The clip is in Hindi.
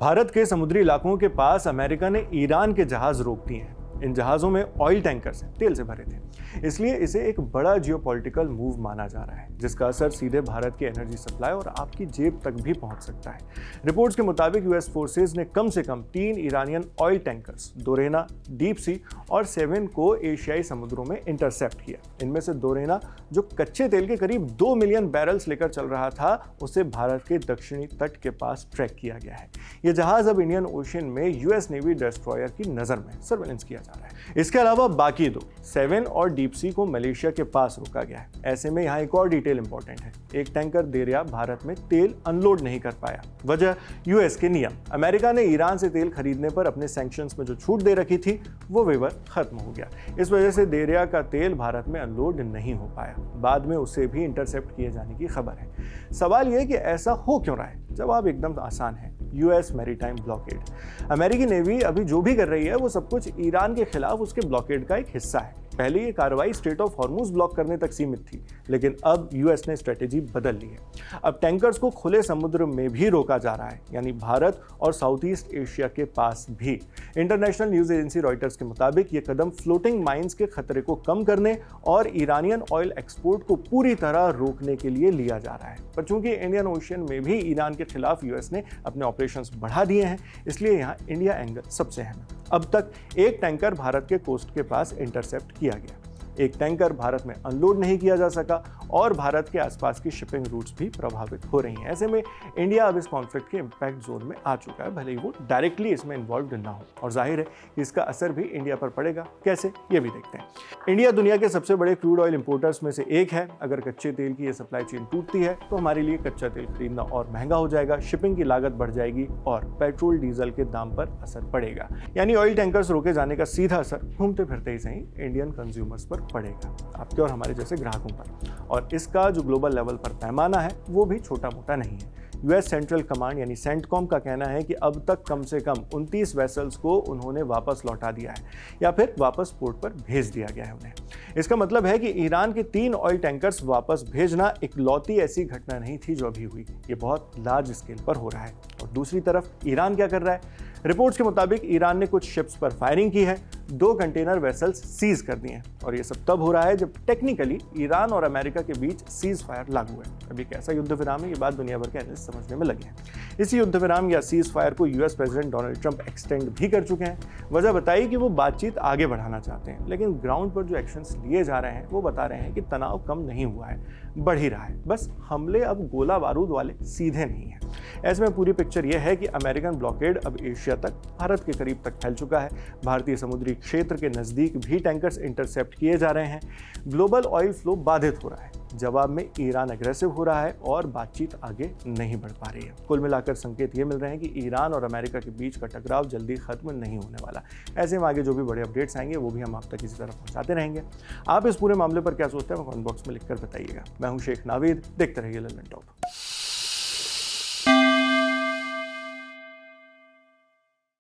भारत के समुद्री इलाकों के पास अमेरिका ने ईरान के जहाज रोक दिए हैं। इन जहाज़ों में ऑयल टैंकर्स तेल से भरे थे, इसलिए इसे एक बड़ा जियोपॉलिटिकल मूव माना जा रहा है, जिसका असर सीधे भारत की एनर्जी सप्लाई और आपकी जेब तक भी पहुंच सकता है। रिपोर्ट्स के मुताबिक यूएस फोर्सेज ने कम से कम 3 Iranian oil tankers Dorena, deep sea और सेवन को एशियाई समुद्रों में इंटरसेप्ट किया। इनमें से दोरेना, जो कच्चे तेल के करीब 2 मिलियन बैरल्स लेकर चल रहा था, उसे भारत के दक्षिणी तट के पास ट्रैक किया गया है। यह जहाज अब इंडियन ओशन में यूएस नेवी डिस्ट्रॉयर की नजर में सर्वेलेंस किया जा रहा है। इसके अलावा बाकी 2 सेवन और डीप सी को मलेशिया के पास रोका गया है। ऐसे में यहाँ एक और डिटेल इंपॉर्टेंट है। एक टैंकर देरिया भारत में तेल अनलोड नहीं कर पाया। वजह यूएस के नियम। अमेरिका ने ईरान से तेल खरीदने पर अपने सैंक्शंस में जो छूट दे रखी थी, वो वेवर खत्म हो गया। इस वजह से देरिया का तेल भारत में अनलोड नहीं हो पाया। बाद में उसे भी इंटरसेप्ट किए जाने की खबर है। सवाल यह कि ऐसा हो क्यों रहा है? जवाब एकदम आसान है, यूएस मैरीटाइम ब्लॉकेड। अमेरिकी नेवी अभी जो भी कर रही है वो सब कुछ ईरान के खिलाफ उसके ब्लॉकेड का एक हिस्सा है। पहले ये कार्रवाई स्ट्रेट ऑफ हॉर्मुज ब्लॉक करने तक सीमित थी, लेकिन अब यूएस ने स्ट्रेटेजी बदल ली है। अब टैंकर्स को खुले समुद्र में भी रोका जा रहा है, यानी भारत और साउथ ईस्ट एशिया के पास भी। इंटरनेशनल न्यूज एजेंसी रॉयटर्स के मुताबिक ये कदम फ्लोटिंग माइंस के खतरे को कम करने और ईरानियन ऑयल एक्सपोर्ट को पूरी तरह रोकने के लिए लिया जा रहा है। पर चूंकि इंडियन ओशन में भी ईरान के खिलाफ यूएस ने अपने ऑपरेशंस बढ़ा दिए हैं, इसलिए यहाँ इंडिया एंगल सबसे अहम है। अब तक एक टैंकर भारत के कोस्ट के पास इंटरसेप्ट किया गया, एक टैंकर भारत में अनलोड नहीं किया जा सका और भारत के आसपास की शिपिंग रूट्स भी प्रभावित हो रही हैं। ऐसे में इंडिया अब इस कॉन्फ्लिक्ट के इंपैक्ट जोन में आ चुका है, भले ही वो डायरेक्टली इसमें इन्वॉल्व ना हो। और जाहिर है कि इसका असर भी इंडिया पर पड़ेगा। कैसे, ये भी देखते हैं। इंडिया दुनिया के सबसे बड़े क्रूड ऑयल इंपोर्टर्स में से एक है। अगर कच्चे तेल की ये सप्लाई चेन टूटती है तो हमारे लिए कच्चा तेल खरीदना और महंगा हो जाएगा, शिपिंग की लागत बढ़ जाएगी और पेट्रोल डीजल के दाम पर असर पड़ेगा। यानी ऑयल टैंकर्स रोके जाने का सीधा असर घूमते फिरते ही सही इंडियन कंज्यूमर्स पर पड़ेगा, आपके और हमारे जैसे ग्राहकों पर। और इसका जो ग्लोबल लेवल पर पैमाना है वो भी छोटा मोटा नहीं है। यूएस सेंट्रल कमांड यानी सेंटकॉम का कहना है कि अब तक कम से कम 29 वेसल्स को उन्होंने वापस लौटा दिया है या फिर वापस पोर्ट पर भेज दिया गया है उन्हें। इसका मतलब है कि ईरान के 3 ऑयल टैंकर्स वापस भेजना इकलौती ऐसी घटना नहीं थी जो अभी हुई। ये बहुत लार्ज स्केल पर हो रहा है। और दूसरी तरफ ईरान क्या कर रहा है? रिपोर्ट्स के मुताबिक ईरान ने कुछ शिप्स पर फायरिंग की है, 2 कंटेनर वेसल्स सीज कर दिए हैं। और ये सब तब हो रहा है जब टेक्निकली ईरान और अमेरिका के बीच सीज फायर लागू है। अभी कैसा युद्ध विराम है, ये बात दुनिया भर के एनालिस्ट समझने में लगे हैं। इसी युद्ध विराम या सीज फायर को US president Donald Trump extend भी कर चुके हैं। वजह बताई कि वो बातचीत आगे बढ़ाना चाहते हैं, लेकिन ग्राउंड पर जो एक्शंस लिए जा रहे हैं वो बता रहे हैं कि तनाव कम नहीं हुआ है, बढ़ ही रहा है। बस हमले अब गोला बारूद वाले सीधे नहीं हैं। ऐसे में पूरी पिक्चर यह है कि अमेरिकन ब्लॉकेड अब एशिया तक, भारत के करीब तक फैल चुका है। भारतीय समुद्री क्षेत्र के नज़दीक भी टैंकर्स इंटरसेप्ट किए जा रहे हैं। ग्लोबल ऑयल फ्लो बाधित हो रहा है। जवाब में ईरान अग्रेसिव हो रहा है और बातचीत आगे नहीं बढ़ पा रही है। कुल मिलाकर संकेत ये मिल रहे हैं कि ईरान और अमेरिका के बीच का टकराव जल्दी खत्म नहीं होने वाला। ऐसे में आगे जो भी बड़े अपडेट्स आएंगे वो भी हम आप तक इसी तरह पहुंचाते रहेंगे। आप इस पूरे मामले पर क्या सोचते हैं, कमेंट बॉक्स में लिखकर बताइएगा। मैं हूं शेख नावीद, देखते रहिए लल्लन टॉप।